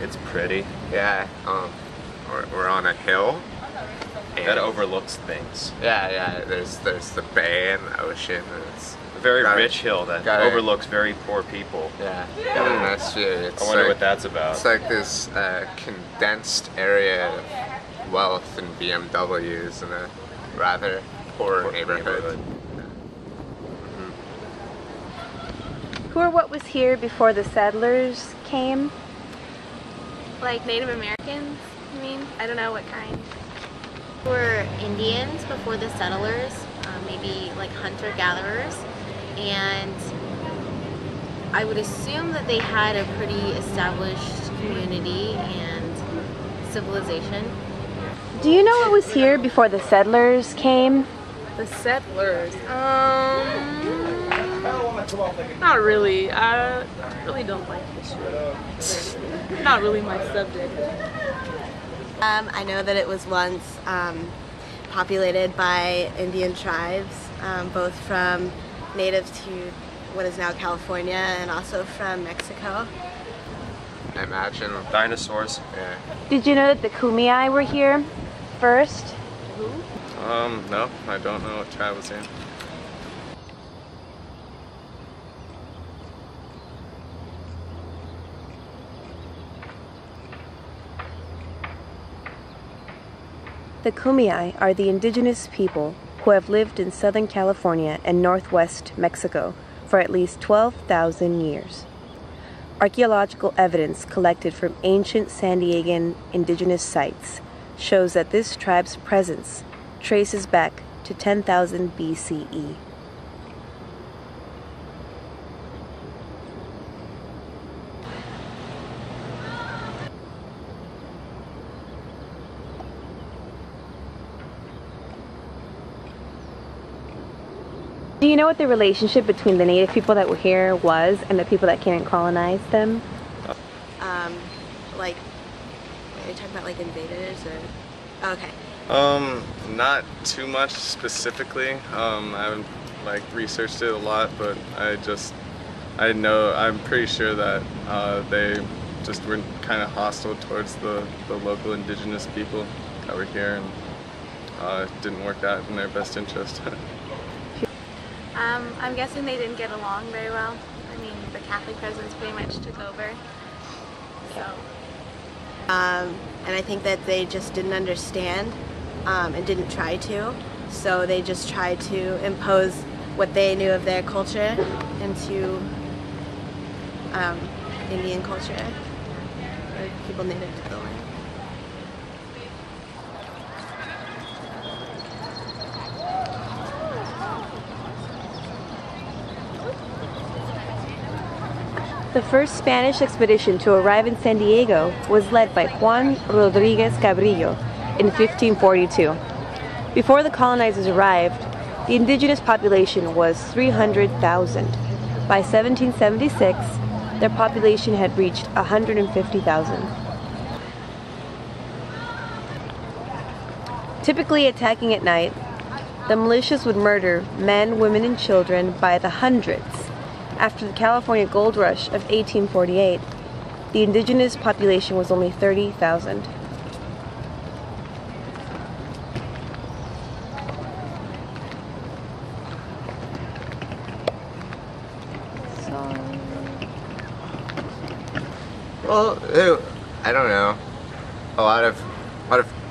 It's pretty. Yeah. We're on a hill. That overlooks things. Yeah. There's the bay and the ocean. And it's A very rich hill that overlooks very poor people. Yeah. Got a nice view. I wonder what that's about. It's like this condensed area of wealth and BMWs in a rather poor neighborhood. Who or what was here before the settlers came? Like Native Americans, I mean? I don't know what kind. Were Indians before the settlers, maybe like hunter-gatherers, and I would assume that they had a pretty established community and civilization. Do you know what was here before the settlers came? The settlers? Not really. I really don't like history. Not really my subject. I know that it was once populated by Indian tribes, both from native to what is now California and also from Mexico. I imagine dinosaurs. Yeah. Did you know that the Kumeyaay were here first? Who? No, I don't know what tribe was here. The Kumeyaay are the indigenous people who have lived in Southern California and northwest Mexico for at least 12,000 years. Archaeological evidence collected from ancient San Diegan indigenous sites shows that this tribe's presence traces back to 10,000 BCE. Do you know what the relationship between the native people that were here was and the people that came and colonized them? Like, are you talking about like invaders or? Okay. Not too much specifically. I haven't like researched it a lot, but I'm pretty sure that they just were kind of hostile towards the local indigenous people that were here, and it didn't work out in their best interest. I'm guessing they didn't get along very well. I mean, the Catholic presence pretty much took over. So. And I think that they just didn't understand and didn't try to. So they just tried to impose what they knew of their culture into Indian culture, or people native to the land. The first Spanish expedition to arrive in San Diego was led by Juan Rodriguez Cabrillo in 1542. Before the colonizers arrived, the indigenous population was 300,000. By 1776, their population had reached 150,000. Typically attacking at night, the militias would murder men, women, and children by the hundreds. After the California Gold Rush of 1848, the indigenous population was only 30,000. Well, I don't know. A lot of,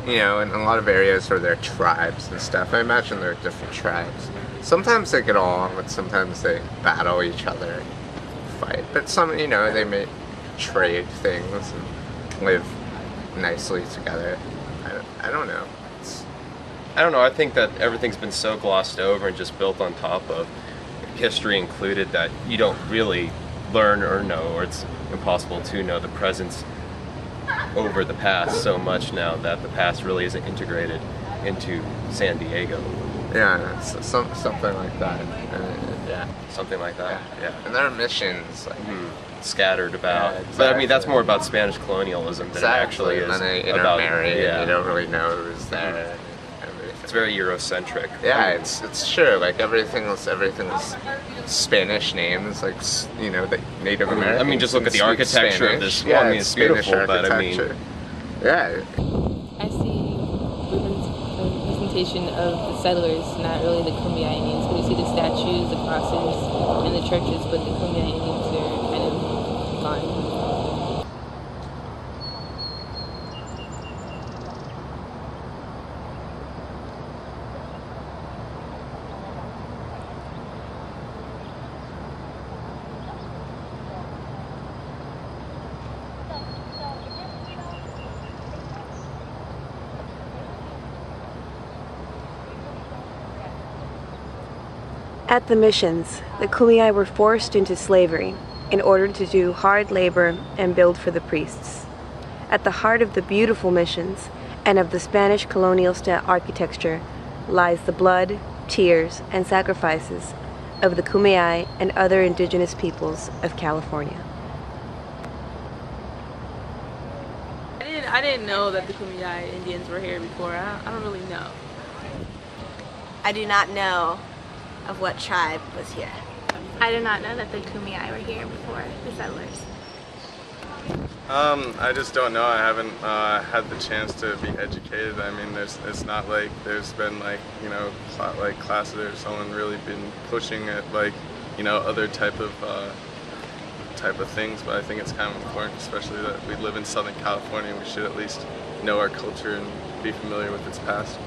you know, in a lot of areas where there are tribes and stuff, I imagine there are different tribes. Sometimes they get along, but sometimes they battle each other and fight. But some, you know, they may trade things and live nicely together. I don't know. I don't know, I think that everything's been so glossed over and just built on top of history included that you don't really learn or know, or it's impossible to know the presence over the past so much now that the past really isn't integrated into San Diego. Yeah, something like that. Yeah, something like that. Yeah. And there are missions like scattered about. Yeah, exactly. But I mean, that's more about Spanish colonialism than it actually is and then they about. intermarry, Yeah. and you don't really know who's there and everything. it's very Eurocentric. Yeah, it's true. Like everything's Spanish names, like you know, the Native Americans. I mean, just look at the speak architecture of Spanish. this. Yeah, Well, I mean, it's Spanish beautiful, but I mean, architecture. Yeah. I see representation of the settlers, not really the Kumeyaay Indians. When you see the statues, the crosses, and the churches, but the Kumeyaay Indians are kind of gone. At the missions, the Kumeyaay were forced into slavery in order to do hard labor and build for the priests. At the heart of the beautiful missions and of the Spanish colonial architecture lies the blood, tears, and sacrifices of the Kumeyaay and other indigenous peoples of California. I didn't know that the Kumeyaay Indians were here before. I don't really know. I do not know of what tribe was here. I did not know that the Kumeyaay were here before the settlers. I just don't know. I haven't had the chance to be educated. I mean, it's not like there's been like, you know, like classes or someone really been pushing at like, you know, other type of things. But I think it's kind of important, especially that we live in Southern California. We should at least know our culture and be familiar with its past.